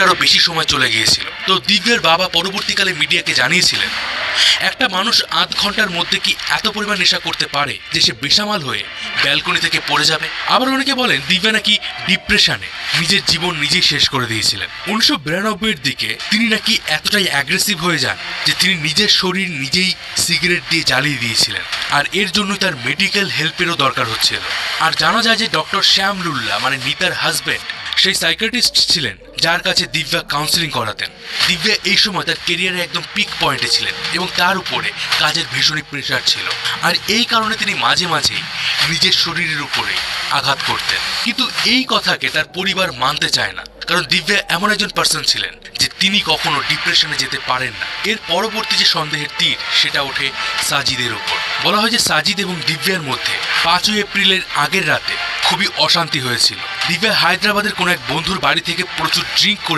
ঘন্টারও বেশি সময় চলে গিয়েছিল। তো দিব্যার বাবা পরবর্তীকালে মিডিয়াকে জানিয়েছিলেন, একটা মানুষ আধ ঘন্টার মধ্যে কি এত পরিমাণ নেশা করতে পারে যে সে বেসামাল হয়ে ব্যালকনি থেকে পড়ে যাবে। আবার অনেকে বলেন দিব্যা নাকি ডিপ্রেশনে নিজের জীবন নিজেই শেষ করে দিয়েছিলেন। 1992-এর দিকে তিনি নাকি এতটাই অ্যাগ্রেসিভ হয়ে যান যে তিনি নিজের শরীর নিজেই সিগারেট দিয়ে জ্বালিয়ে দিয়েছিলেন, আর এর জন্যই তার মেডিকেল হেল্পেরও দরকার হচ্ছিল। আর জানা যায় যে ডক্টর শ্যাম লুল্লা মানে নিতার হাজব্যান্ড সেই সাইকিয়াট্রিস্ট ছিলেন যার কাছে দিব্যা কাউন্সিলিং করাতেন। দিব্যা এই সময় তার কেরিয়ারে একদম পিক পয়েন্টে ছিলেন এবং তার উপরে কাজের ভীষণই প্রেশার ছিল, আর এই কারণে তিনি মাঝে মাঝেই নিজের শরীরের উপরে আঘাত করতেন। কিন্তু এই কথাকে তার পরিবার মানতে চায় না, কারণ দিব্যা এমন একজন পার্সন ছিলেন যে তিনি কখনো ডিপ্রেশনে যেতে পারেন না। এর পরবর্তী যে সন্দেহের তীর সেটা ওঠে সাজিদের উপর। বলা হয় যে সাজিদ এবং দিব্যার মধ্যে 5ই এপ্রিলের আগের রাতে খুবই অশান্তি হয়েছিল। দিব্যা হায়দ্রাবাদের কোনো এক বন্ধুর বাড়ি থেকে প্রচুর ড্রিঙ্ক করে